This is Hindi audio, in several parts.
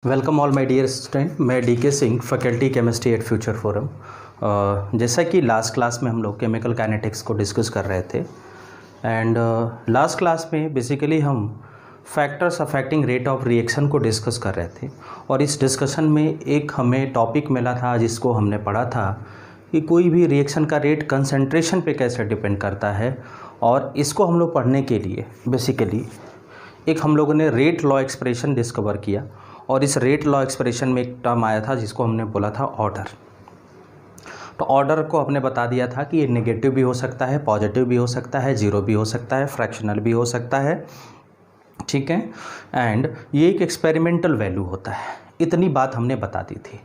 Welcome all my dear student, मैं DK Singh, faculty chemistry at future forum. जैसा कि लास्ट क्लास में हम लोग केमिकल काइनेटिक्स को डिस्कस कर रहे थे एंड लास्ट क्लास में बेसिकली हम factors affecting rate of reaction को डिस्कस कर रहे थे और इस डिस्कशन में एक हमें टॉपिक मिला था जिसको हमने पढ़ा था कि कोई भी रिएक्शन का रेट कंसंट्रेशन पे कैसे डिपेंड करता है। और इसको हम लोग पढ़ने के लिए बेसिकली एक हम लोगों ने रेट लॉ एक्सप्रेशन डिस्कवर किया और इस रेट लॉ एक्सप्रेशन में एक टर्म आया था जिसको हमने बोला था ऑर्डर। तो ऑर्डर को हमने बता दिया था कि ये नेगेटिव भी हो सकता है, पॉजिटिव भी हो सकता है, जीरो भी हो सकता है, फ्रैक्शनल भी हो सकता है, ठीक है। एंड ये एक एक्सपेरिमेंटल वैल्यू होता है, इतनी बात हमने बता दी थी।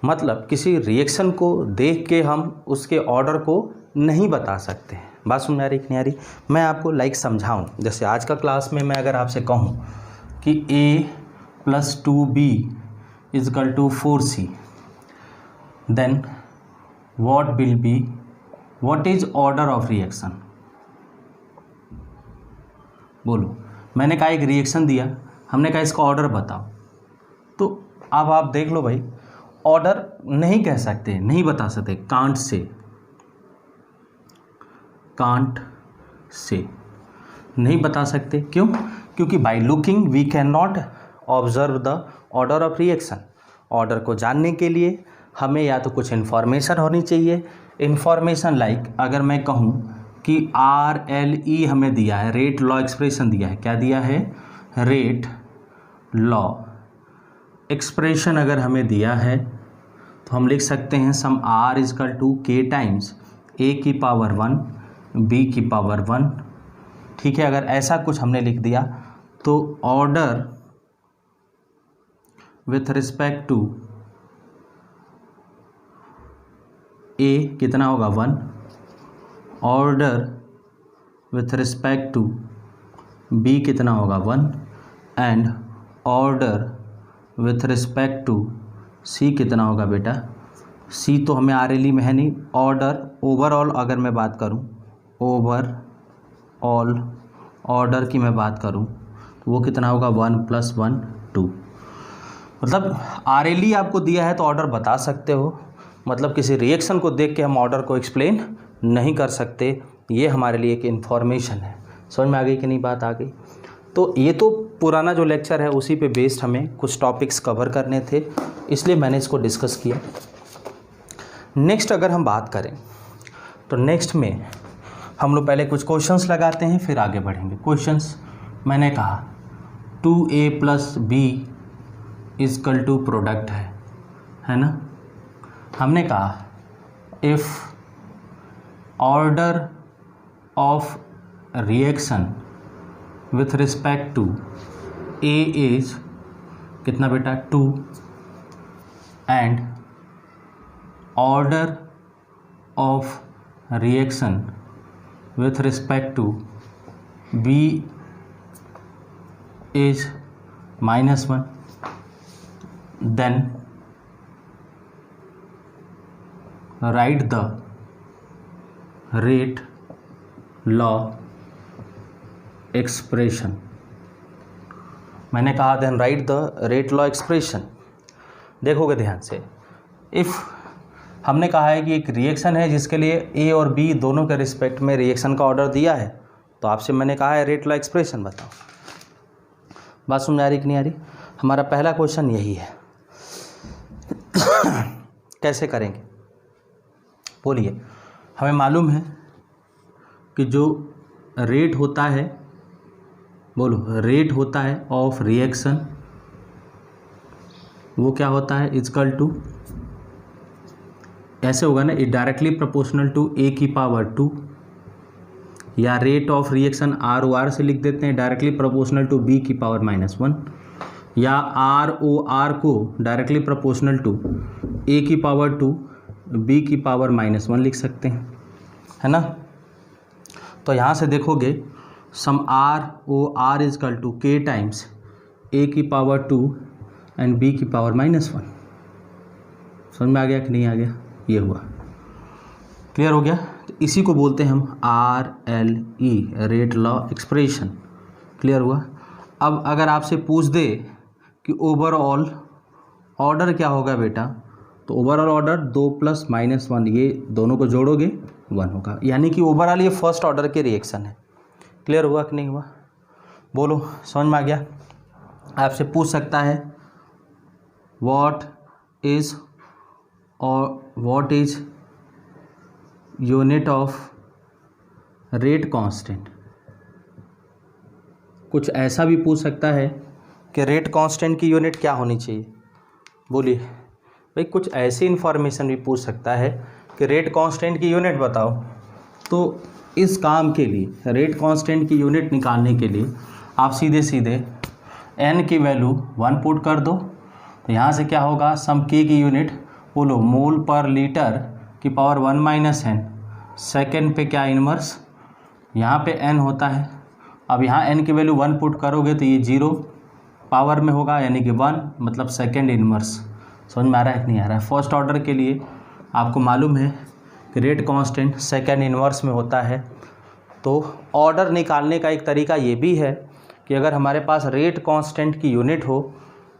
मतलब किसी रिएक्शन को देख के हम उसके ऑर्डर को नहीं बता सकते हैं। बात समझ आ रही कि नहीं आ रही? मैं आपको समझाऊं। जैसे आज का क्लास में मैं अगर आपसे कहूं कि a + 2b = 4c, then what is order of reaction? बोलो। मैंने कहा एक रिएक्शन दिया, हमने कहा इसका ऑर्डर बताओ। तो अब आप देख लो भाई, ऑर्डर नहीं कह सकते, नहीं बता सकते, कांट से नहीं बता सकते। क्यों? क्योंकि by looking we can not observe the order of reaction. Order को जानने के लिए हमें या तो कुछ इन्फॉर्मेशन होनी चाहिए। इन्फॉर्मेशन अगर मैं कहूँ कि RLE हमें दिया है, रेट लॉ एक्सप्रेशन दिया है। क्या दिया है? रेट लॉ एक्सप्रेशन अगर हमें दिया है तो हम लिख सकते हैं सम R = K times A⁻1 B⁻1। ठीक है, अगर ऐसा कुछ हमने लिख दिया तो order with respect to A कितना होगा? 1। Order with respect to B कितना होगा? 1। And order with respect to C कितना होगा बेटा? C तो हमें RLE में है नहीं। ऑर्डर ओवरऑल अगर मैं बात करूं, ओवरऑल ऑर्डर की मैं बात करूं तो वो कितना होगा? 1 + 1 2। मतलब RLE आपको दिया है तो ऑर्डर बता सकते हो। मतलब किसी रिएक्शन को देख के हम ऑर्डर को एक्सप्लेन नहीं कर सकते। ये हमारे लिए एक इन्फॉर्मेशन है। समझ में आ गई कि नहीं? बात आ गई। तो ये तो पुराना जो लेक्चर है उसी पे बेस्ड हमें कुछ टॉपिक्स कवर करने थे, इसलिए मैंने इसको डिस्कस किया। नेक्स्ट अगर हम बात करें तो नेक्स्ट में हम लोग पहले कुछ क्वेश्चंस लगाते हैं, फिर आगे बढ़ेंगे। क्वेश्चंस मैंने कहा 2A + B = प्रोडक्ट है ना। हमने कहा if order of reaction with respect to A is कितना बेटा? 2 and order of reaction with respect to B is -1, then write the rate law expression। मैंने कहा then write the rate law expression। देखोगे ध्यान से, इफ़ हमने कहा है कि एक रिएक्शन है जिसके लिए A और B दोनों के रिस्पेक्ट में रिएक्शन का ऑर्डर दिया है, तो आपसे मैंने कहा है रेट लॉ एक्सप्रेशन बताओ। बात समझ आ रही कि नहीं आ रही? हमारा पहला क्वेश्चन यही है। कैसे करेंगे? बोलिए। हमें मालूम है कि जो रेट होता है, बोलो, रेट होता है ऑफ रिएक्शन, वो क्या होता है? = ऐसे होगा ना, डायरेक्टली प्रोपोर्शनल टू A⁻2, या रेट ऑफ रिएक्शन ROR से लिख देते हैं डायरेक्टली प्रोपोर्शनल टू B⁻−1, या ROR को directly proportional to A⁻2 B⁻−1 लिख सकते हैं, है ना। तो यहाँ से देखोगे सम ROR = K times A⁻2 and B⁻−1। समझ में आ गया कि नहीं आ गया? ये हुआ, क्लियर हो गया। तो इसी को बोलते हैं हम RLE, rate law expression. Clear हुआ। अब अगर आपसे पूछ दे कि ओवरऑल ऑर्डर क्या होगा बेटा, तो ओवरऑल ऑर्डर 2 + -1, ये दोनों को जोड़ोगे 1 होगा, यानी कि ओवरऑल ये फर्स्ट ऑर्डर के रिएक्शन है। क्लियर हुआ कि नहीं हुआ, बोलो, समझ में आ गया। आपसे पूछ सकता है what is unit of rate constant. कुछ ऐसा भी पूछ सकता है कि रेट कांस्टेंट की यूनिट क्या होनी चाहिए। बोलिए भाई, कुछ ऐसी इन्फॉर्मेशन भी पूछ सकता है कि रेट कांस्टेंट की यूनिट बताओ। तो इस काम के लिए रेट कांस्टेंट की यूनिट निकालने के लिए आप सीधे सीधे n की वैल्यू 1 पुट कर दो। तो यहाँ से क्या होगा, सम k की यूनिट बोलो मोल पर लीटर की पावर 1 - n, सेकेंड पे क्या इनवर्स, यहाँ पे n होता है। अब यहाँ n की वैल्यू 1 पुट करोगे तो ये 0 पावर में होगा, यानी कि 1 मतलब सेकेंड इनवर्स। समझ में आ रहा है कि नहीं आ रहा है। फर्स्ट ऑर्डर के लिए आपको मालूम है कि रेट कांस्टेंट सेकेंड इनवर्स में होता है। तो ऑर्डर निकालने का एक तरीका ये भी है कि अगर हमारे पास रेट कांस्टेंट की यूनिट हो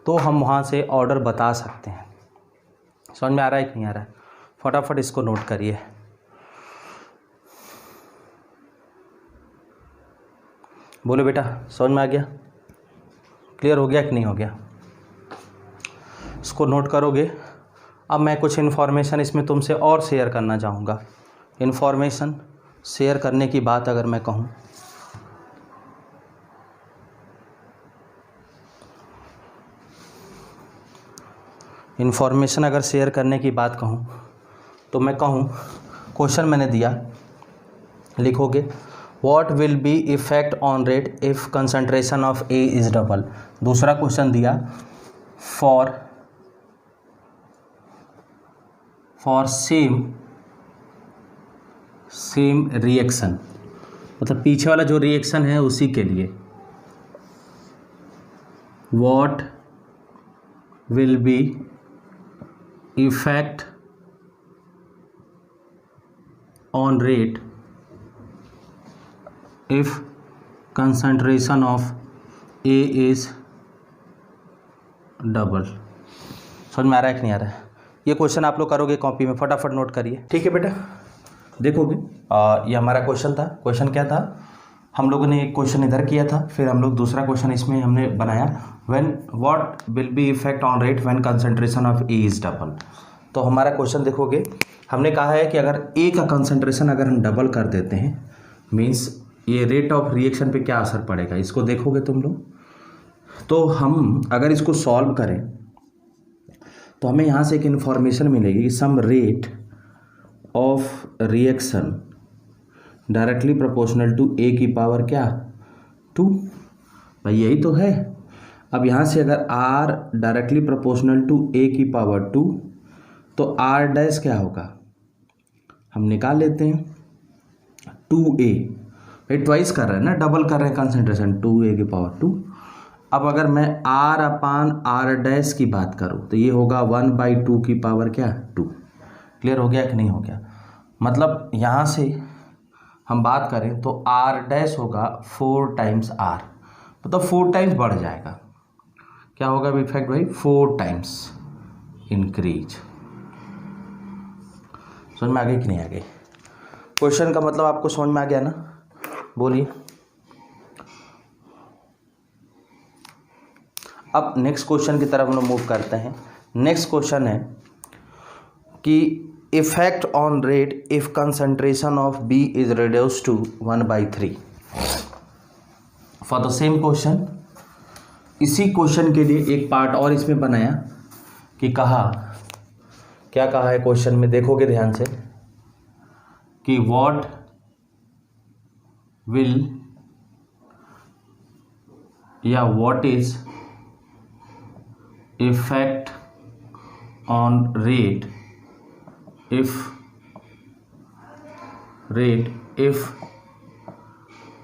तो हम वहाँ से ऑर्डर बता सकते हैं। समझ में आ रहा है कि नहीं आ रहा है, फटाफट इसको नोट करिए। बोलो बेटा, समझ में आ गया, क्लियर हो गया कि नहीं हो गया, इसको नोट करोगे। अब मैं कुछ इन्फॉर्मेशन इसमें तुमसे और शेयर करना चाहूँगा। इन्फॉर्मेशन शेयर करने की बात अगर मैं कहूँ, इन्फॉर्मेशन अगर शेयर करने की बात कहूँ तो मैं कहूँ, क्वेश्चन मैंने दिया, लिखोगे what will be effect on rate if concentration of A is double. दूसरा क्वेश्चन दिया फॉर सेम रिएक्शन, मतलब पीछे वाला जो रिएक्शन है उसी के लिए, what will be effect on rate if concentration of A is double. समझ में आ रहा है कि नहीं आ रहा है। ये क्वेश्चन आप लोग करोगे कॉपी में, फटाफट नोट करिए, ठीक है बेटा। देखोगे ये हमारा क्वेश्चन था। क्वेश्चन क्या था, हम लोगों ने एक क्वेश्चन इधर किया था, फिर हम लोग दूसरा क्वेश्चन इसमें हमने बनाया, what will be effect on rate when concentration of A is double. तो हमारा क्वेश्चन देखोगे, हमने कहा है कि अगर ए का कंसंट्रेशन अगर हम डबल कर देते हैं, मीन्स ये रेट ऑफ रिएक्शन पे क्या असर पड़ेगा, इसको देखोगे तुम लोग। तो हम अगर इसको सॉल्व करें तो हमें यहाँ से एक इन्फॉर्मेशन मिलेगी कि some rate of reaction directly proportional to A की पावर क्या 2। भाई यही तो है। अब यहाँ से अगर are directly proportional to A की पावर 2 तो आर डैश क्या होगा, हम निकाल लेते हैं 2a। भाई ट्वाइस कर रहे हैं ना, डबल कर रहे हैं कंसंट्रेशन, 2a की पावर 2। अब अगर मैं r अपान आर डैश की बात करूँ तो ये होगा 1/2 की पावर क्या 2। क्लियर हो गया कि नहीं हो गया। मतलब यहाँ से हम बात करें तो आर डैश होगा 4 टाइम्स r, मतलब 4 टाइम्स बढ़ जाएगा। क्या होगा इफेक्ट भाई, 4 टाइम्स इंक्रीज। समझ में आ गई कि नहीं आ गई। क्वेश्चन का मतलब आपको समझ में आ गया ना, बोलिए। अब नेक्स्ट क्वेश्चन की तरफ हम लोग मूव करते हैं। नेक्स्ट क्वेश्चन है कि effect on rate if concentration of B is reduced to 1/3। For the same question, इसी क्वेश्चन के लिए एक पार्ट और इसमें बनाया कि कहा, क्या कहा है क्वेश्चन में, देखोगे ध्यान से कि व्हाट विल या what is effect on rate if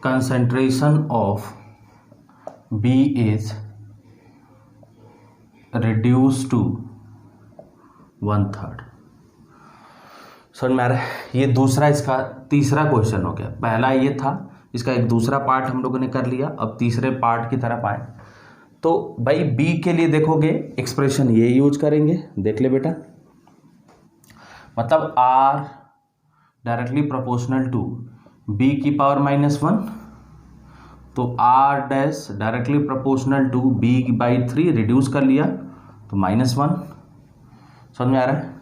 concentration of B is reduced to 1/3। समझ में आ रहा है। ये दूसरा, इसका तीसरा क्वेश्चन हो गया। पहला ये था, इसका एक दूसरा पार्ट हम लोगों ने कर लिया। अब तीसरे पार्ट की तरफ आए तो भाई बी के लिए देखोगे एक्सप्रेशन ये यूज करेंगे, देख ले बेटा, मतलब R directly proportional to B की पावर -1, तो R dash directly proportional to B by 3 reduce कर लिया तो -1, समझ में आ रहा है।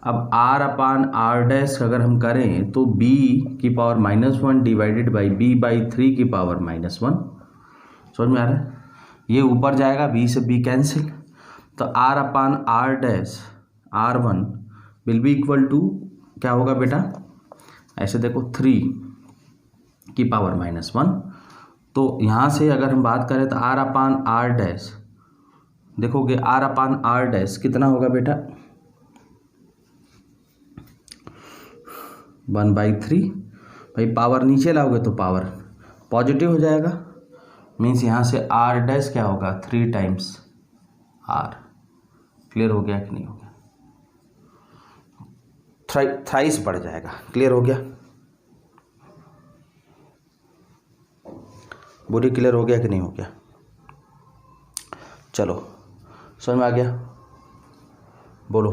अब आर अपान आर डैश अगर हम करें तो बी की power -1 divided by B by 3 की पावर -1, समझ में आ रहा है। ये ऊपर जाएगा, बी से बी कैंसिल, तो R upon R dash R1 will be equal to क्या होगा बेटा, ऐसे देखो 3 की पावर -1, तो यहाँ से अगर हम बात करें तो आर अपान आर डैश, देखोगे आर अपान आर डैश कितना होगा बेटा 1/3, भाई पावर नीचे लाओगे तो पावर पॉजिटिव हो जाएगा, मीन्स यहाँ से आर डैश क्या होगा 3 टाइम्स आर। क्लियर हो गया कि नहीं हो गया, थ्राइस बढ़ जाएगा। क्लियर हो गया, बुरी क्लियर हो गया कि नहीं हो गया, चलो समझ में आ गया, बोलो।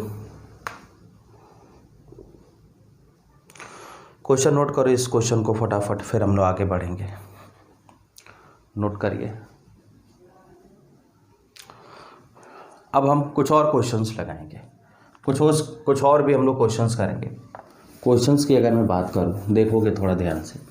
क्वेश्चन नोट करो इस क्वेश्चन को फटाफट, फिर हम लोग आगे बढ़ेंगे। नोट करिए। अब हम कुछ और क्वेश्चंस लगाएंगे, कुछ और भी हम लोग क्वेश्चंस करेंगे। क्वेश्चंस की अगर मैं बात करूं, देखोगे थोड़ा ध्यान से,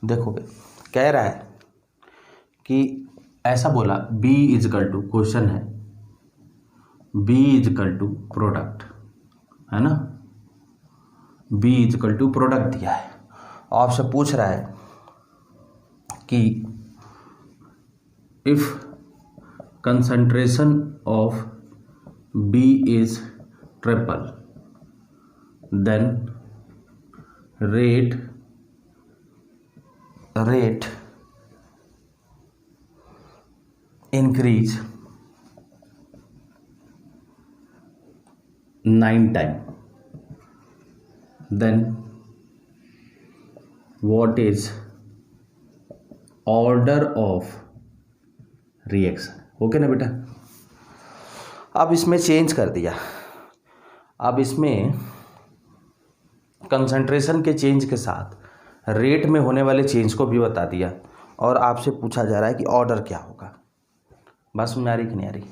देखोगे कह रहा है कि ऐसा बोला B इजकल टू, क्वेश्चन है B इजकल टू प्रोडक्ट, है ना, B इजकल टू प्रोडक्ट दिया है, आपसे पूछ रहा है कि if concentration of B is triple then rate increase 9 times, then what is order of reaction। Okay ना बेटा, अब इसमें चेंज कर दिया, अब इसमें कंसंट्रेशन के चेंज के साथ रेट में होने वाले चेंज को भी बता दिया, और आपसे पूछा जा रहा है कि ऑर्डर क्या होगा। बात समझ में आ रही कि नहीं आ रही,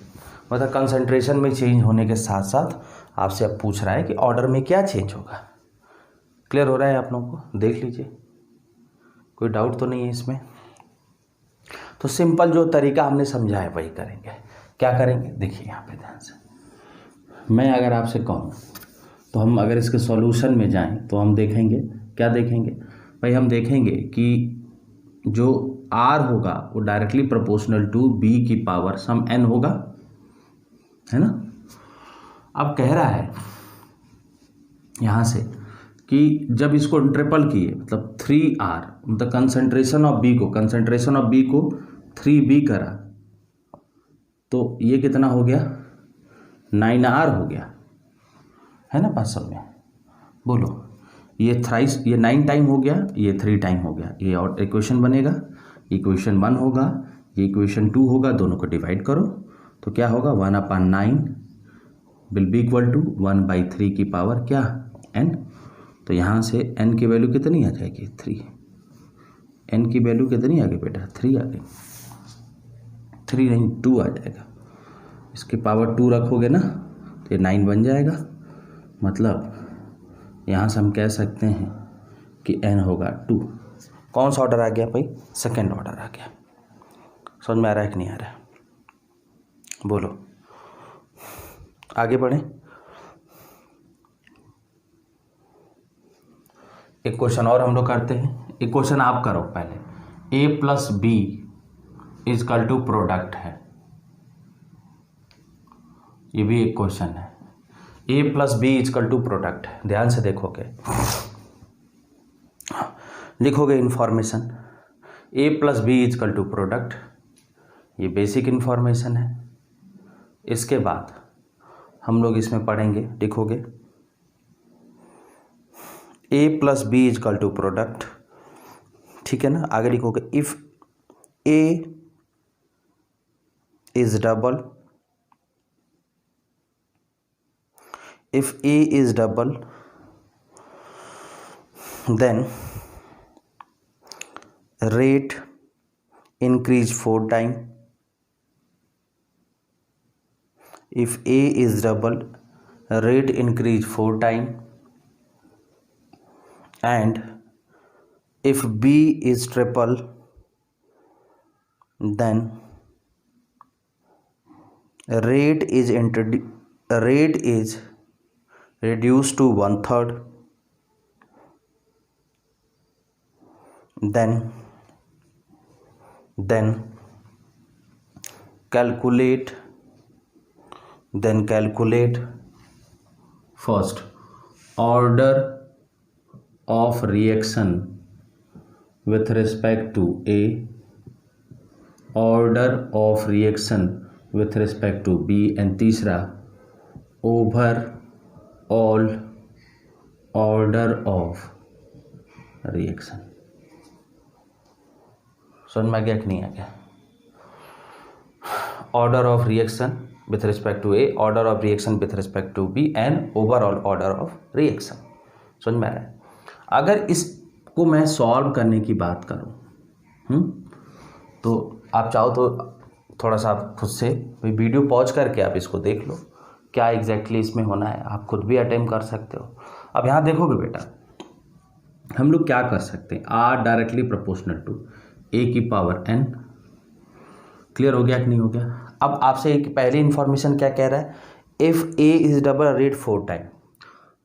मतलब कंसंट्रेशन में चेंज होने के साथ साथ आपसे अब पूछ रहा है कि ऑर्डर में क्या चेंज होगा। क्लियर हो रहा है आप लोगों को, देख लीजिए, कोई डाउट तो नहीं है इसमें। तो सिंपल जो तरीका हमने समझा है वही करेंगे। क्या करेंगे, देखिए यहाँ पे ध्यान से, मैं अगर आपसे कहूँ तो हम अगर इसके सॉल्यूशन में जाएं तो हम देखेंगे, क्या देखेंगे भाई, हम देखेंगे कि जो R होगा वो डायरेक्टली प्रोपोर्शनल टू B की पावर सम n होगा, है ना। अब कह रहा है यहाँ से कि जब इसको ट्रिपल किए, मतलब 3R, मतलब कंसंट्रेशन ऑफ B को 3B करा, तो ये कितना हो गया 9R हो गया, है ना। बात समझ में, बोलो, ये 9 टाइम हो गया, ये 3 टाइम हो गया, ये और इक्वेशन बनेगा, इक्वेशन 1 होगा, ये इक्वेशन 2 होगा, दोनों को डिवाइड करो तो क्या होगा 1/9 विल बी इक्वल टू 1/3 की पावर क्या n। तो यहाँ से n की वैल्यू कितनी आ जाएगी 3, n की वैल्यू कितनी आ गई बेटा 3 आ गई, 3 नहीं 2 आ जाएगा, इसकी पावर 2 रखोगे ना तो ये 9 बन जाएगा, मतलब यहाँ से हम कह सकते हैं कि n होगा 2। कौन सा ऑर्डर आ गया भाई, सेकेंड ऑर्डर आ गया। समझ में आ रहा है कि नहीं आ रहा है, बोलो, आगे बढ़ें। एक क्वेश्चन और हम लोग करते हैं, एक क्वेश्चन आप करो पहले, A plus B is equal to product है, ये भी एक क्वेश्चन है। A plus B is equal to product, ध्यान से देखोगे, लिखोगे information A plus B is equal to product, ये बेसिक इंफॉर्मेशन है। इसके बाद हम लोग इसमें पढ़ेंगे, लिखोगे A plus B is equal to product, ठीक है ना। आगे लिखोगे if A is double, if A is double then rate increase 4 time. If A is double, rate increase 4 time. And if B is triple, then rate is reduced to 1/3. Then calculate first order of reaction with respect to A, order of reaction with respect to B, and तीसरा overall order of reaction. समझ में आ गया कि नहीं आ गया? Order of reaction with respect to A, order of reaction with respect to B, and overall order of reaction. समझ में आ रहा है? अगर इसको मैं सॉल्व करने की बात करूं, तो आप चाहो तो थोड़ा सा आप खुद से वीडियो पॉज करके आप इसको देख लो क्या एग्जैक्टली इसमें होना है, आप खुद भी अटेम्प्ट कर सकते हो। अब यहाँ देखोगे बेटा, हम लोग क्या कर सकते हैं, are directly proportional to A की पावर एन। क्लियर हो गया कि नहीं हो गया? अब आपसे एक पहली इंफॉर्मेशन क्या कह रहा है, if A is double rate 4 time,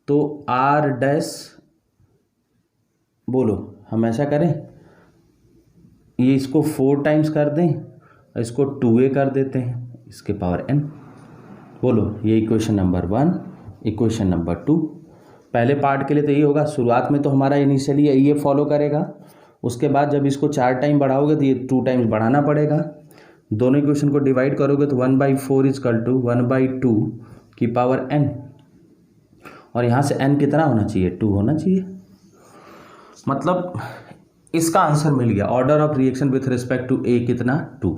तो आर डैश बोलो हम ऐसा करें, ये इसको 4 टाइम्स कर दें, इसको 2a कर देते हैं इसके पावर n। बोलो ये इक्वेशन नंबर 1, इक्वेशन नंबर 2। पहले पार्ट के लिए तो ये होगा, शुरुआत में तो हमारा इनिशियली ये फॉलो करेगा, उसके बाद जब इसको 4 टाइम बढ़ाओगे तो ये 2 टाइम्स बढ़ाना पड़ेगा। दोनों इक्वेशन को डिवाइड करोगे तो 1/4 इज इक्वल टू 1/2 की पावर n, और यहाँ से n कितना होना चाहिए, 2 होना चाहिए। मतलब इसका आंसर मिल गया, order of reaction with respect to A कितना, 2।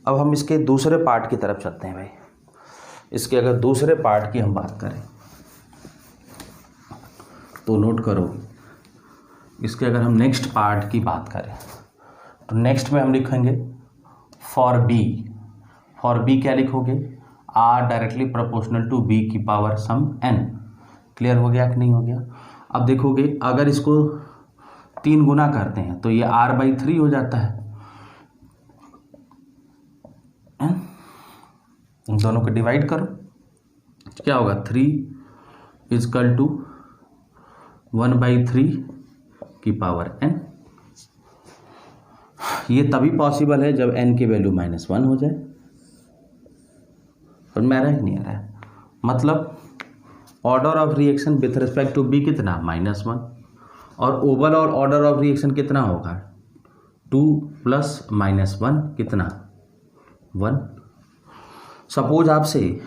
अब हम इसके दूसरे पार्ट की तरफ चलते हैं भाई। इसके अगर दूसरे पार्ट की हम बात करें तो नोट करो, इसके अगर हम नेक्स्ट पार्ट की बात करें तो नेक्स्ट में हम लिखेंगे फॉर बी क्या लिखोगे, R directly proportional to B की पावर सम n। क्लियर हो गया कि नहीं हो गया? अब देखोगे अगर इसको 3 गुना करते हैं तो ये r/3 हो जाता है। इन दोनों को डिवाइड करो, क्या होगा, 3 इज इक्वल टू 1/3 की पावर n। ये तभी पॉसिबल है जब n की वैल्यू -1 हो जाए। समझ में आ रहा है कि नहीं आ रहा है? मतलब order of reaction with respect to B कितना, -1, और ओवरऑल ऑर्डर ऑफ रिएक्शन कितना होगा, 2 + -1 कितना, 1। सपोज आपसे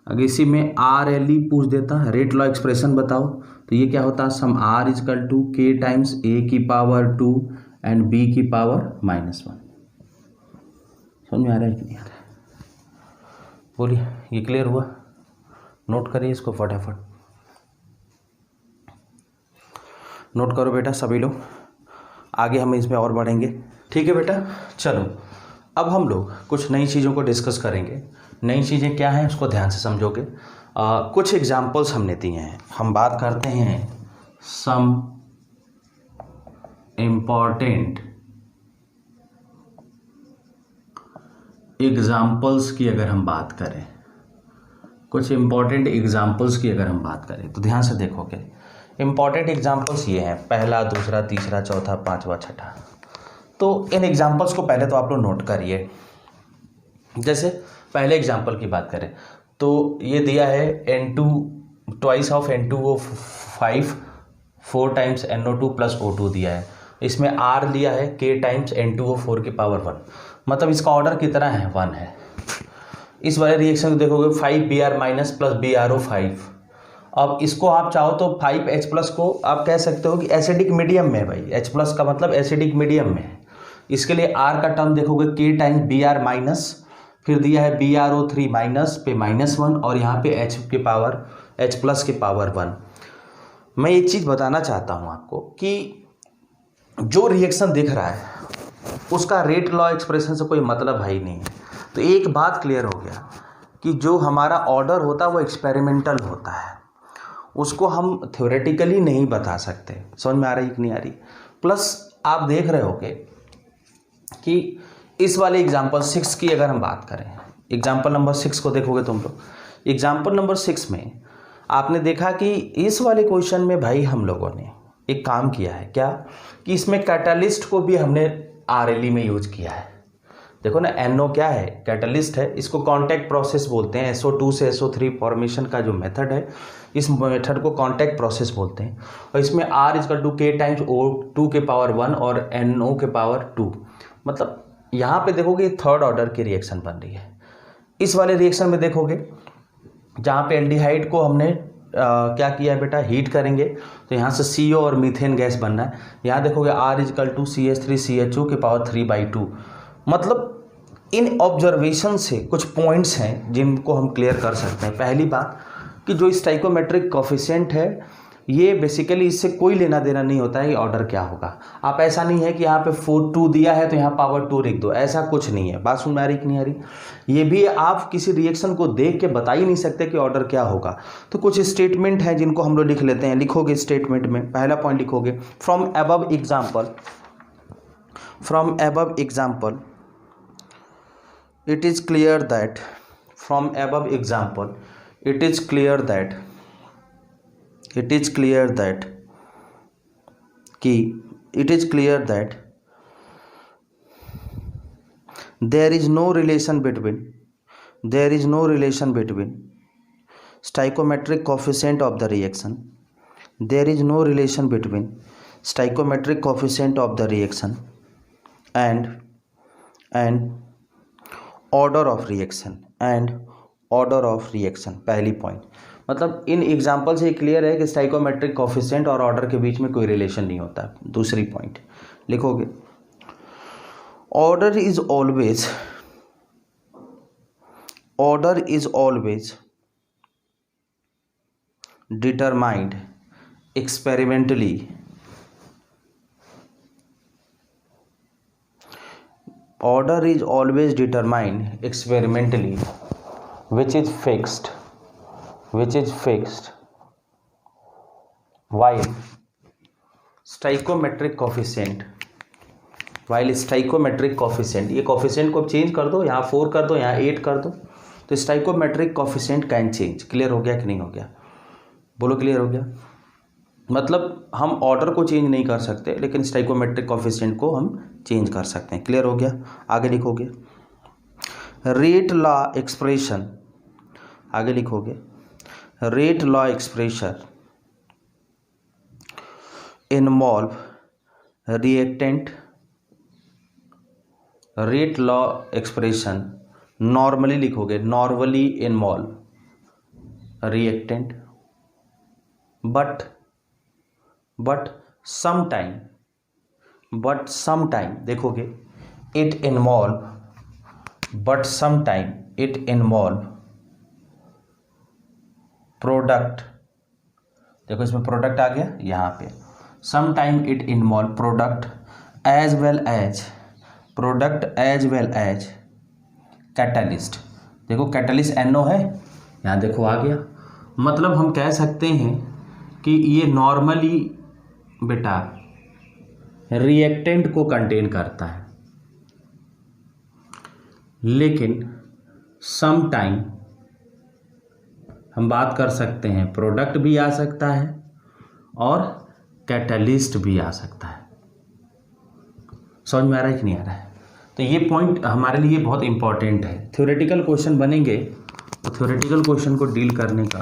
अगर इसी में RLE पूछ देता, रेट लॉ एक्सप्रेशन बताओ, तो ये क्या होता, some R is equal to K times A की पावर 2 एंड B की पावर -1। समझ में आ रहा है कि नहीं आ रहा है? बोलिए, ये क्लियर हुआ? नोट करिए इसको फटाफट, नोट करो बेटा सभी लोग, आगे हम इसमें और बढ़ेंगे। ठीक है बेटा, चलो अब हम लोग कुछ नई चीज़ों को डिस्कस करेंगे। नई चीज़ें क्या हैं उसको ध्यान से समझोगे। कुछ एग्जाम्पल्स हमने दिए हैं, हम बात करते हैं सम इम्पॉर्टेंट एग्जाम्पल्स की। अगर हम बात करें कुछ इम्पॉर्टेंट एग्जाम्पल्स की अगर हम बात करें तो ध्यान से देखोगे, इम्पॉर्टेंट एग्जाम्पल्स ये हैं, पहला, दूसरा, तीसरा, चौथा, पांचवा, छठा। तो इन एग्जाम्पल्स को पहले तो आप लोग नोट करिए। जैसे पहले एग्जाम्पल की बात करें तो ये दिया है N2 twice of N2O5 4 times NO2 + O2 दिया है। इसमें R लिया है K टाइम्स N2O4 की पावर 1, मतलब इसका ऑर्डर कितना है, 1 है। इस वाले रिएक्शन को देखोगे 5Br माइनस प्लस BrO5। अब इसको आप चाहो तो 5H प्लस को आप कह सकते हो कि एसिडिक मीडियम में है भाई, H प्लस का मतलब एसिडिक मीडियम में है। इसके लिए R का टर्म देखोगे K टाइम्स Br माइनस, फिर दिया है BrO3 माइनस पे -1 और यहाँ पे H प्लस के पावर 1। मैं एक चीज़ बताना चाहता हूँ आपको कि जो रिएक्शन दिख रहा है उसका रेट लॉ एक्सप्रेशन से कोई मतलब है ही नहीं है। तो एक बात क्लियर हो गया कि जो हमारा ऑर्डर होता है वो एक्सपेरिमेंटल होता है, उसको हम थ्योरेटिकली नहीं बता सकते। समझ में आ रही कि नहीं आ रही? प्लस आप देख रहे होगे कि इस वाले एग्जाम्पल 6 की अगर हम बात करें, एग्जाम्पल नंबर 6 को देखोगे तुम लोग, एग्जाम्पल नंबर 6 में आपने देखा कि इस वाले क्वेश्चन में भाई हम लोगों ने एक काम किया है क्या कि इसमें कैटालिस्ट को भी हमने RLE में यूज किया है। देखो ना, NO क्या है? कैटालिस्ट है। इसको कांटेक्ट प्रोसेस बोलते हैं। SO2 से SO3 फॉर्मेशन का जो मेथड है, इस मेथड को कांटेक्ट प्रोसेस बोलते हैं। और इसमें R equal to K times O2 के पावर 1 और NO के पावर 2। मतलब यहाँ पे देखोगे थर्ड ऑर्डर की रिएक्शन बन रही है। इस वाले रिएक्शन में देखोगे जहाँ पे एल्डिहाइड को हमने क्या किया है बेटा, हीट करेंगे तो यहाँ से CO और मीथेन गैस बनना है। यहाँ देखोगे R इक्वल टू CH3CHO के पावर 3/2। मतलब इन ऑब्जर्वेशन से कुछ पॉइंट्स हैं जिनको हम क्लियर कर सकते हैं। पहली बात कि जो स्टाइकोमेट्रिक कोफिशिएंट है ये बेसिकली इससे कोई लेना देना नहीं होता है कि ऑर्डर क्या होगा। आप ऐसा नहीं है कि यहाँ पे 4 दिया है तो यहाँ पावर 2 लिख दो, ऐसा कुछ नहीं है। बात सुन में आ रही कि नहीं आ रही? ये भी आप किसी रिएक्शन को देख के बता ही नहीं सकते कि ऑर्डर क्या होगा। तो कुछ स्टेटमेंट हैं जिनको हम लोग लिख लेते हैं। लिखोगे स्टेटमेंट में पहला पॉइंट लिखोगे, from above example it is clear that there is no relation between stoichiometric coefficient of the reaction. There is no relation between stoichiometric coefficient of the reaction and order of reaction. पहली पॉइंट मतलब इन एग्जाम्पल से क्लियर है कि स्टाइकोमेट्रिक कोफिशिएंट और ऑर्डर के बीच में कोई रिलेशन नहीं होता। दूसरी पॉइंट लिखोगे, order is always determined experimentally order is always determined experimentally which is fixed while stoichiometric coefficient ये कोफिशिएंट को चेंज कर दो, यहाँ 4 कर दो, यहाँ 8 कर दो, तो stoichiometric coefficient can change. Clear हो गया कि नहीं हो गया? बोलो क्लियर हो गया? मतलब हम ऑर्डर को चेंज नहीं कर सकते लेकिन स्टाइकोमेट्रिक कोफिशिएंट को हम चेंज कर सकते हैं। क्लियर हो गया? आगे लिखोगे रेट लॉ एक्सप्रेशन, आगे लिखोगे rate law expression involve reactant, rate law expression normally लिखोगे, normally involve reactant but sometime देखोगे it involve प्रोडक्ट। देखो इसमें प्रोडक्ट आ गया यहाँ पे, sometime it involve product as well as catalyst. देखो कैटलिस्ट NO है, यहाँ देखो आ गया। मतलब हम कह सकते हैं कि ये नॉर्मली बेटा रिएक्टेंट को कंटेन करता है, लेकिन सम टाइम हम बात कर सकते हैं प्रोडक्ट भी आ सकता है और कैटलिस्ट भी आ सकता है। समझ में आ रहा है कि नहीं आ रहा है? तो ये पॉइंट हमारे लिए बहुत इंपॉर्टेंट है। थ्योरेटिकल क्वेश्चन बनेंगे तो थ्योरेटिकल क्वेश्चन को डील करने का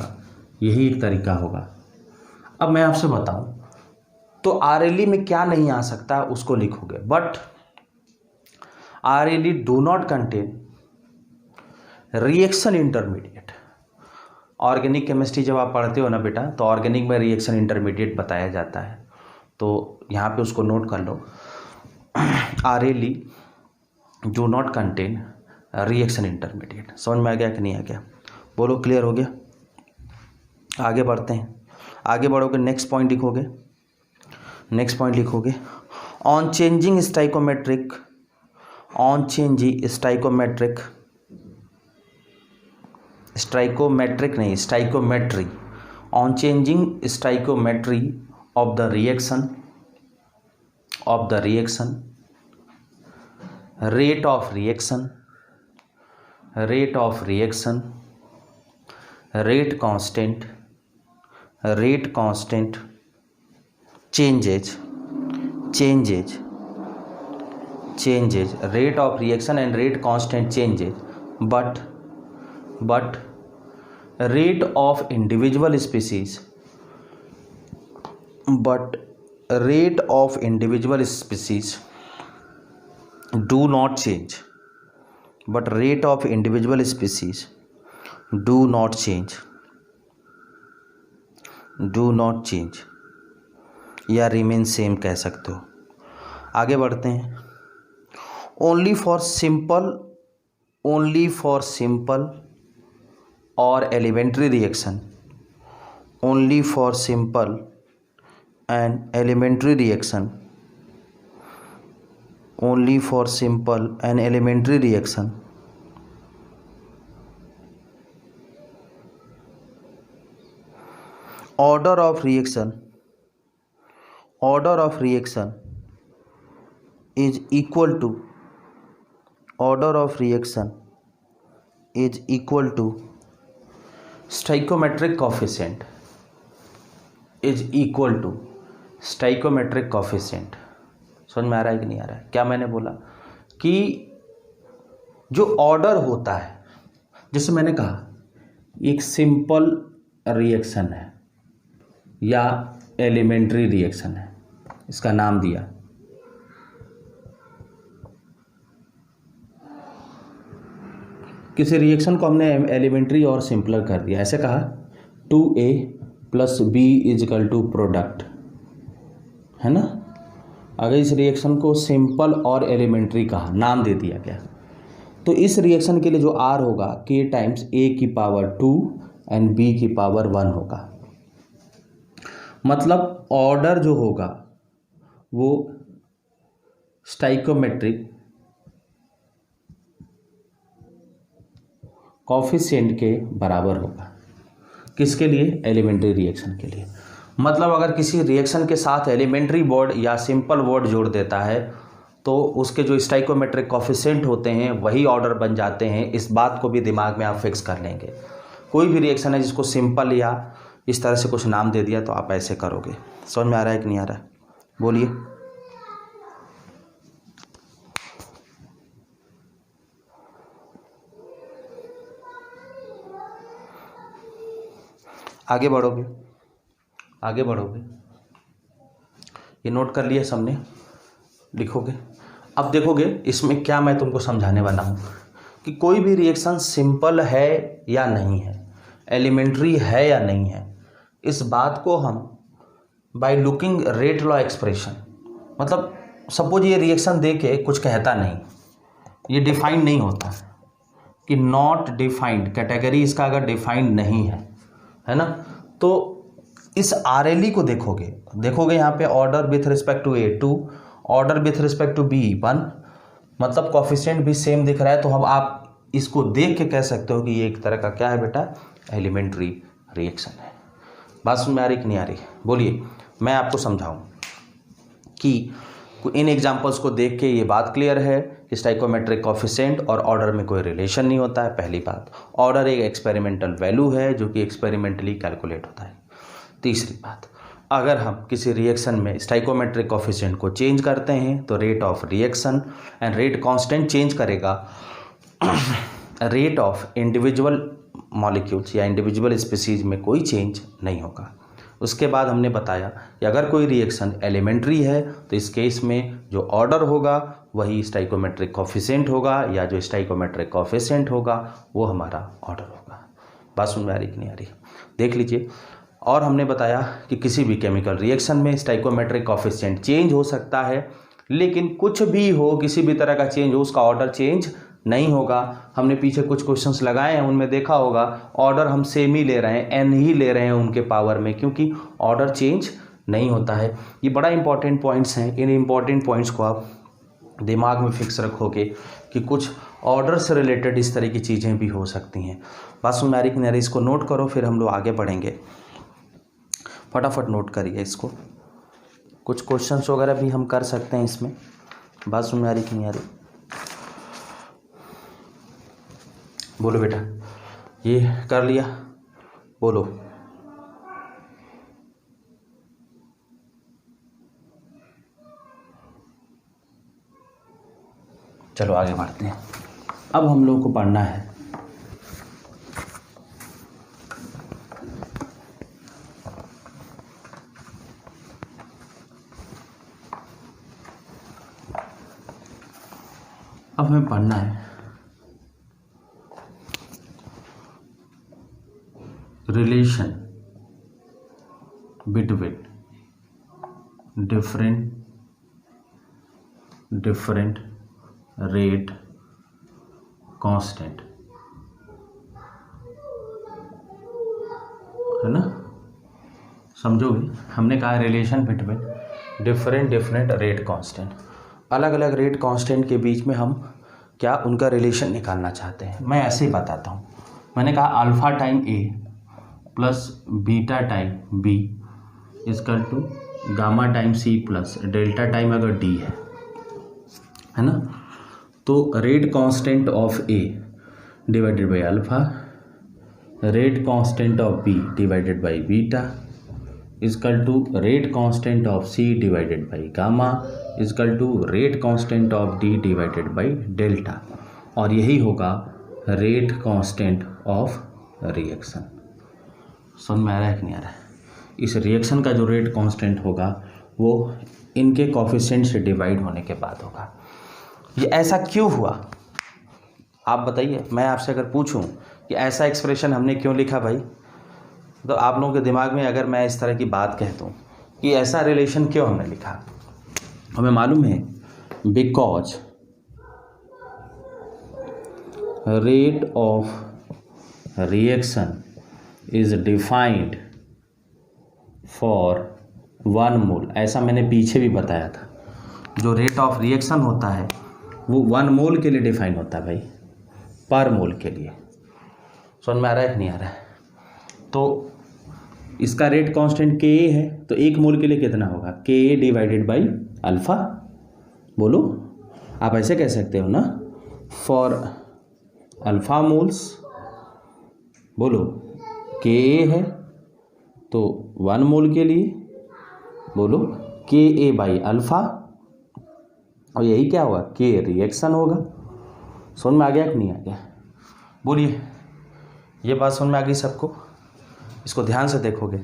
यही एक तरीका होगा। अब मैं आपसे बताऊं तो RLE में क्या नहीं आ सकता उसको लिखोगे, but RLE do not contain reaction intermediate, organic chemistry जब आप पढ़ते हो ना बेटा, तो ऑर्गेनिक में रिएक्शन इंटरमीडिएट बताया जाता है, तो यहाँ पे उसको नोट कर लो। RLE do not contain reaction intermediate. समझ में आ गया कि नहीं आ गया? बोलो, क्लियर हो गया? आगे बढ़ते हैं। आगे बढ़ोगे, नेक्स्ट पॉइंट लिखोगे। नेक्स्ट पॉइंट लिखोगे, on changing stoichiometric, on changing stoichiometric, stoichiometric नहीं, stoichiometry, on changing stoichiometry of the reaction, of the reaction, rate of reaction, rate of reaction, rate constant, rate constant, changes, changes, changes, rate of reaction and rate constant changes, but rate of individual species, but rate of individual species do not change, but rate of individual species do not change, do not change या remain same कह सकते हो। आगे बढ़ते हैं। only for simple, only for simple or elementary reaction, only for simple and elementary reaction, only for simple and elementary reaction, order of reaction, order of reaction is equal to, order of reaction is equal to stoichiometric coefficient, is equal to stoichiometric coefficient। समझ में आ रहा है कि नहीं आ रहा है? क्या मैंने बोला कि जो ऑर्डर होता है, जैसे मैंने कहा एक सिंपल रिएक्शन है या एलिमेंट्री रिएक्शन है, इसका नाम दिया, किसी रिएक्शन को हमने एलिमेंट्री और सिंपलर कर दिया, ऐसे कहा 2A + B = प्रोडक्ट, है ना। अगर इस रिएक्शन को सिंपल और एलिमेंट्री कहा, नाम दे दिया गया, तो इस रिएक्शन के लिए जो R होगा K × A⁻2 एंड B⁻1 होगा। मतलब ऑर्डर जो होगा वो स्टाइकोमेट्रिक कॉफिशिएंट के बराबर होगा। किसके लिए? एलिमेंट्री रिएक्शन के लिए। मतलब अगर किसी रिएक्शन के साथ एलिमेंट्री वर्ड या सिंपल वर्ड जोड़ देता है तो उसके जो स्टाइकोमेट्रिक कॉफिशिएंट होते हैं वही ऑर्डर बन जाते हैं। इस बात को भी दिमाग में आप फिक्स कर लेंगे। कोई भी रिएक्शन है जिसको सिंपल या इस तरह से कुछ नाम दे दिया तो आप ऐसे करोगे। समझ में आ रहा है कि नहीं आ रहा है? बोलिए। आगे बढ़ोगे, आगे बढ़ोगे। ये नोट कर लिया सबने? लिखोगे। अब देखोगे इसमें क्या मैं तुमको समझाने वाला हूँ कि कोई भी रिएक्शन सिंपल है या नहीं है, एलिमेंट्री है या नहीं है, इस बात को हम by looking rate law expression, मतलब सपोज ये रिएक्शन दे के कुछ कहता नहीं, ये डिफाइंड नहीं होता कि नॉट डिफाइंड, कैटेगरी इसका अगर डिफाइंड नहीं है ना, तो इस RLE को देखोगे यहाँ पे order with respect to A 2, order with respect to B 1, मतलब कॉफिशिएंट भी सेम दिख रहा है। तो अब आप इसको देख के कह सकते हो कि ये एक तरह का क्या है बेटा? एलिमेंट्री रिएक्शन है। बात समझ में आ रही कि नहीं आ रही? बोलिए। मैं आपको समझाऊं कि इन एग्जांपल्स को देख के ये बात क्लियर है कि स्टाइकोमेट्रिक कॉफिशिएंट और ऑर्डर में कोई रिलेशन नहीं होता है। पहली बात, ऑर्डर एक एक्सपेरिमेंटल वैल्यू है जो कि एक्सपेरिमेंटली कैलकुलेट होता है। तीसरी बात, अगर हम किसी रिएक्शन में स्टाइकोमेट्रिक कॉफिशिएंट को चेंज करते हैं तो rate of reaction and rate constant change करेगा, रेट ऑफ इंडिविजुअल मॉलिक्यूल्स या इंडिविजुअल स्पीसीज में कोई चेंज नहीं होगा। उसके बाद हमने बताया कि अगर कोई रिएक्शन एलिमेंट्री है तो इस केस में जो ऑर्डर होगा वही स्टाइकोमेट्रिक कॉफिशिएंट होगा, या जो स्टाइकोमेट्रिक कॉफिशिएंट होगा वो हमारा ऑर्डर होगा। बात समझ में आ रही कि नहीं आ रही? देख लीजिए। और हमने बताया कि किसी भी केमिकल रिएक्शन में स्टाइकोमेट्रिक कॉफिशिएंट चेंज हो सकता है, लेकिन कुछ भी हो, किसी भी तरह का चेंज हो, उसका ऑर्डर चेंज नहीं होगा। हमने पीछे कुछ क्वेश्चंस लगाए हैं, उनमें देखा होगा ऑर्डर हम सेम ही ले रहे हैं, एन ही ले रहे हैं उनके पावर में, क्योंकि ऑर्डर चेंज नहीं होता है। ये बड़ा इंपॉर्टेंट पॉइंट्स हैं। इन इंपॉर्टेंट पॉइंट्स को आप दिमाग में फिक्स रखोगे कि कुछ ऑर्डर से रिलेटेड इस तरह की चीज़ें भी हो सकती हैं। बात समझ में आ रही कि नहीं? इसको नोट करो, फिर हम लोग आगे बढ़ेंगे। फटाफट नोट करिए इसको। कुछ क्वेश्चंस वगैरह भी हम कर सकते हैं इसमें। बात समझ में आ रही कि नहीं आ रही? बोलो बेटा, ये कर लिया? बोलो। चलो आगे बढ़ते हैं। अब हम लोगों को पढ़ना है relation between different rate constant, है ना? समझोगे? हमने कहा relation between different rate constant, अलग अलग रेट कांस्टेंट के बीच में हम क्या उनका रिलेशन निकालना चाहते हैं। मैं ऐसे ही बताता हूँ। मैंने कहा alpha time A plus beta time B equal to gamma time C plus delta time अगर डी है ना, तो rate constant of A divided by alpha, rate constant of B divided by beta equal to rate constant of C divided by gamma equal to rate constant of D divided by delta, और यही होगा रेट कांस्टेंट ऑफ रिएक्शन। समझ में आ रहा है कि नहीं आ रहा है? इस रिएक्शन का जो रेट कांस्टेंट होगा वो इनके कॉफिशिएंट से डिवाइड होने के बाद होगा। ये ऐसा क्यों हुआ आप बताइए। मैं आपसे अगर पूछूं कि ऐसा एक्सप्रेशन हमने क्यों लिखा भाई, तो आप लोगों के दिमाग में अगर मैं इस तरह की बात कह दूं कि ऐसा रिलेशन क्यों हमने लिखा, हमें मालूम है because rate of reaction is defined for 1 मोल। ऐसा मैंने पीछे भी बताया था। जो रेट ऑफ रिएक्शन होता है वो 1 मोल के लिए डिफाइन होता है भाई, पर मोल के लिए। समझ में आ रहा है कि नहीं आ रहा है? तो इसका रेट कांस्टेंट के ए है, तो 1 मोल के लिए कितना होगा? के ए डिवाइडेड बाई अल्फा। बोलो, आप ऐसे कह सकते हो ना, फॉर अल्फा मोल्स। बोलो, के ए है तो 1 मोल के लिए बोलो के ए बाई अल्फा, और यही क्या होगा? के रिएक्शन होगा। समझ में आ गया कि नहीं आ गया? बोलिए, ये बात समझ में आ गई सबको? इसको ध्यान से देखोगे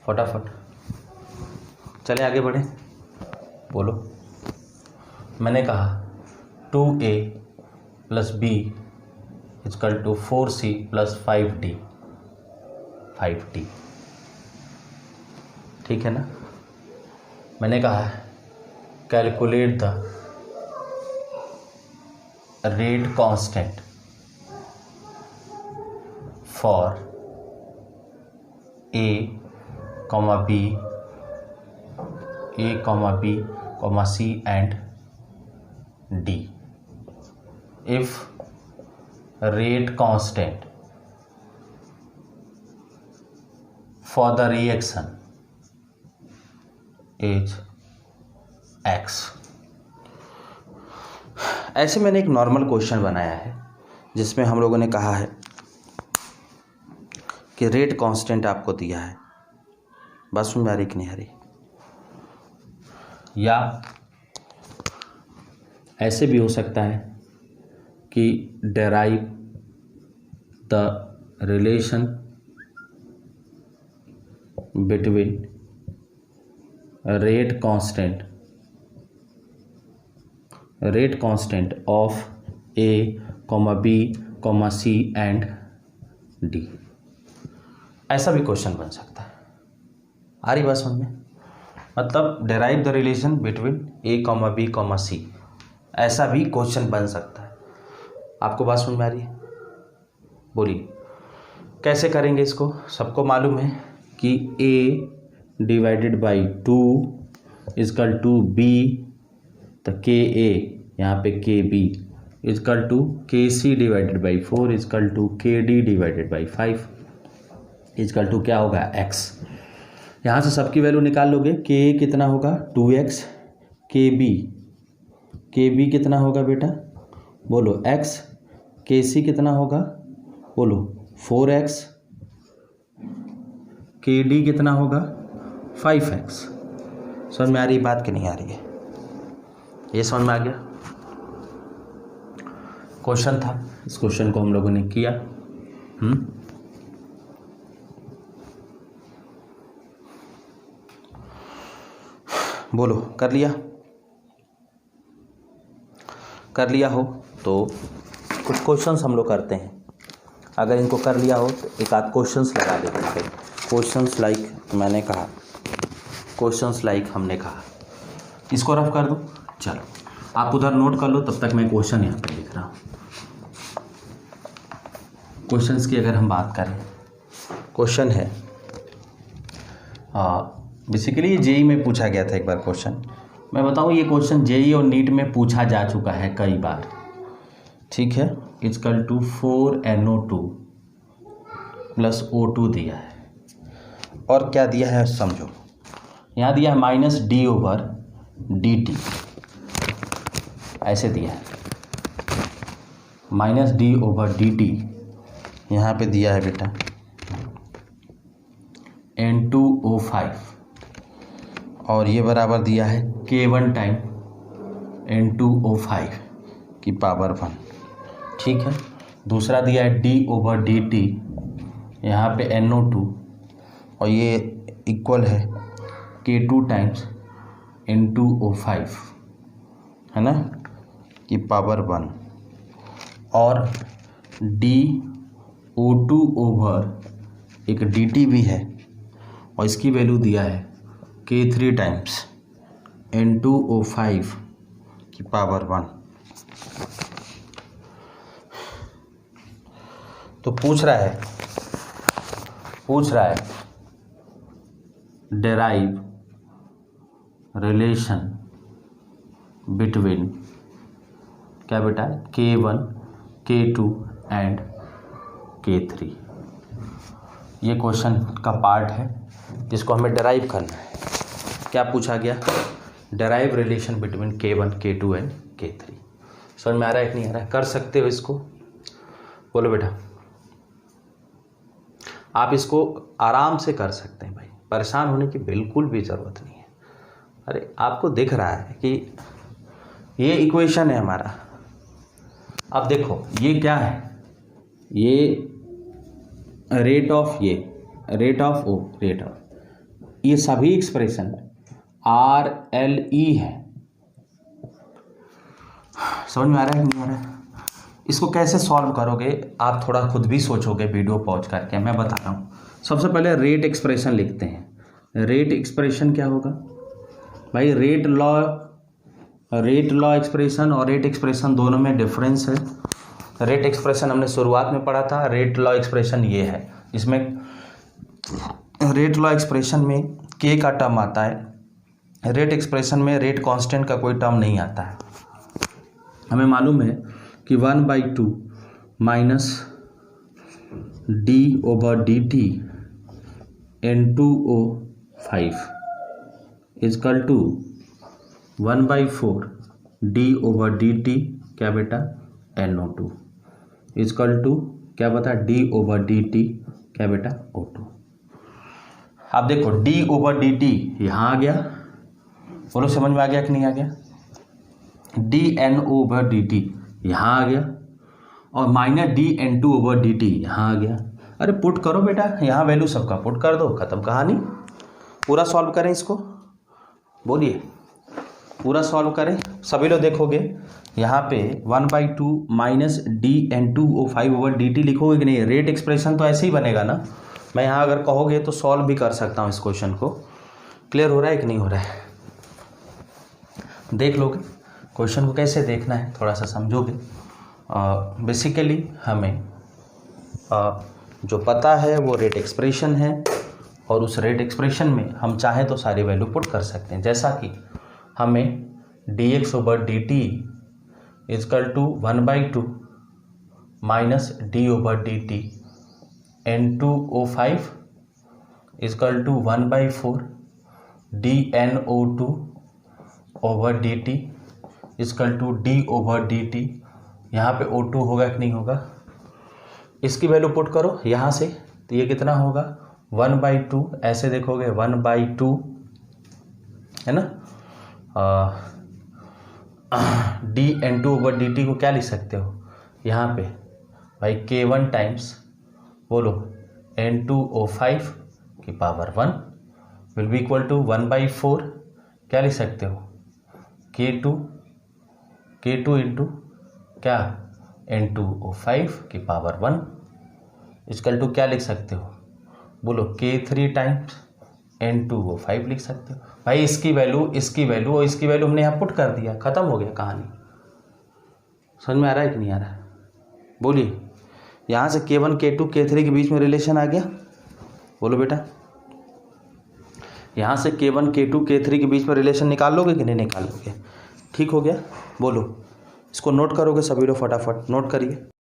फटाफट। चले आगे बढ़े। बोलो, मैंने कहा 2a plus B equal to 4c plus 5d, ठीक है ना? मैंने कहा calculate the rate constant for a, b, c and d if rate constant for the reaction is x। ऐसे मैंने एक नॉर्मल क्वेश्चन बनाया है जिसमें हम लोगों ने कहा है कि रेट कांस्टेंट आपको दिया है। बात समझ में आ रही कि नहीं आ रही? या ऐसे भी हो सकता है कि derive the relation between rate constant of A, B, C and D। ऐसा भी क्वेश्चन बन सकता है। आ रही बात समझ में? मतलब derive the relation between A, B, C, ऐसा भी क्वेश्चन बन सकता है। आपको बात समझ में आ रही है? बोलिए कैसे करेंगे इसको। सबको मालूम है कि A divided by 2 equal to B, तो KA यहाँ पे KB equal to KC divided by 4 equal to KD divided by 5 equal to क्या होगा X। यहाँ से सबकी वैल्यू निकाल लोगे। KA कितना होगा 2X, KB कितना होगा बेटा बोलो X, KC कितना होगा बोलो 4X, KD कितना होगा 5X। समझ में आ रही बात कि नहीं आ रही है? ये समझ में आ गया? क्वेश्चन था, इस क्वेश्चन को हम लोगों ने किया। बोलो कर लिया? कर लिया हो तो कुछ क्वेश्चंस हम लोग करते हैं। अगर इनको कर लिया हो तो एक आध क्वेश्चंस लगा देते हैं। क्वेश्चंस लाइक मैंने कहा, क्वेश्चंस लाइक हमने कहा। इसको रफ कर दो। चलो आप उधर नोट कर लो, तब तक मैं क्वेश्चन यहाँ पे लिख रहा हूँ। क्वेश्चंस की अगर हम बात करें, क्वेश्चन है बेसिकली ये जेई में पूछा गया था एक बार क्वेश्चन। मैं बताऊँ ये क्वेश्चन जेई और नीट में पूछा जा चुका है कई बार। ठीक है, is equal to 4NO2 plus O2 दिया है और क्या दिया है समझो। यहाँ दिया है -d/dt, ऐसे दिया है -d/dt। यहाँ पे दिया है बेटा N2O5 और ये बराबर दिया है K1 टाइम N2O5 की पावर 1। ठीक है, दूसरा दिया है d/dt, यहाँ पे NO2 और ये इक्वल है K2 टाइम्स N2O5 है ना की पावर 1 और DO2 ओवर एक dt भी है और इसकी वैल्यू दिया है K3 टाइम्स N2O5 की पावर 1। तो पूछ रहा है डेराइव रिलेशन बिटवीन क्या बेटा K1, K2 एंड K3। ये क्वेश्चन का पार्ट है जिसको हमें डेराइव करना है। क्या पूछा गया? Derive relation between K1, K2 and K3। समझ में आ रहा है कि नहीं आ रहा है? कर सकते हो इसको? बोलो बेटा। आप इसको आराम से कर सकते हैं भाई, परेशान होने की बिल्कुल भी ज़रूरत नहीं है। अरे आपको दिख रहा है कि ये इक्वेशन है हमारा। अब देखो ये क्या है, ये रेट ऑफ ये सभी एक्सप्रेशन RLE है। समझ में आ रहा है कि नहीं आ रहा है? इसको कैसे सॉल्व करोगे आप थोड़ा खुद भी सोचोगे वीडियो पॉज करके, मैं बता रहा हूँ। सबसे पहले रेट एक्सप्रेशन लिखते हैं। रेट एक्सप्रेशन क्या होगा भाई? रेट लॉ एक्सप्रेशन और रेट एक्सप्रेशन दोनों में डिफरेंस है। रेट एक्सप्रेशन हमने शुरुआत में पढ़ा था, रेट लॉ एक्सप्रेशन ये है। इसमें रेट लॉ एक्सप्रेशन में K का टर्म आता है, रेट एक्सप्रेशन में रेट कांस्टेंट का कोई टर्म नहीं आता है। हमें मालूम है कि 1/2 minus d/dt N2O5 equal to 1/4 d/dt क्या बेटा NO2 इजकल टू क्या बता d/dt क्या बेटा O2। आप देखो d/dt यहाँ आ गया, बोलो समझ में आ गया कि नहीं आ गया? dNO/dt यहाँ आ गया और माइनस dN2/dt यहाँ आ गया। अरे पुट करो बेटा, यहाँ वैल्यू सबका पुट कर दो, खत्म कहानी। पूरा सॉल्व करें इसको। बोलिए, पूरा सॉल्व करें सभी लोग। देखोगे यहाँ पे 1/2 माइनस dN2O5/dt लिखोगे कि नहीं, रेट एक्सप्रेशन तो ऐसे ही बनेगा ना। मैं यहाँ अगर कहोगे तो सॉल्व भी कर सकता हूँ इस क्वेश्चन को। क्लियर हो रहा है कि नहीं हो रहा है? देख लोगे क्वेश्चन को कैसे देखना है, थोड़ा सा समझोगे। बेसिकली हमें जो पता है वो रेट एक्सप्रेशन है, और उस रेट एक्सप्रेशन में हम चाहे तो सारी वैल्यू पुट कर सकते हैं। जैसा कि हमें dx/dt equal to 1/2 minus d/dt N2O5 equal to 1/4 dNO2/dt equal to d/dt। यहाँ पे O2 होगा कि नहीं होगा, इसकी वैल्यू पुट करो यहाँ से, तो ये कितना होगा 1/2। ऐसे देखोगे 1/2 है ना। dN2/dt को क्या लिख सकते हो यहाँ पे भाई, K1 टाइम्स बोलो N2O5 की power 1 will be equal to 1/4, क्या लिख सकते हो K2 इंटू क्या N2O5 की पावर 1 इक्वल टू क्या लिख सकते हो बोलो K3 टाइम्स N2O5 लिख सकते हो भाई। इसकी वैल्यू और इसकी वैल्यू हमने यहाँ पुट कर दिया, खत्म हो गया कहानी। समझ में आ रहा है कि नहीं आ रहा है? बोलिए, यहाँ से K1 K2 K3 के बीच में रिलेशन आ गया, बोलो बेटा। यहाँ से K1 K2 K3 के बीच में रिलेशन निकाल लोगे कि नहीं निकाल लोगे? ठीक हो गया, बोलो। इसको नोट करोगे सभी लोग, फटाफट नोट करिए।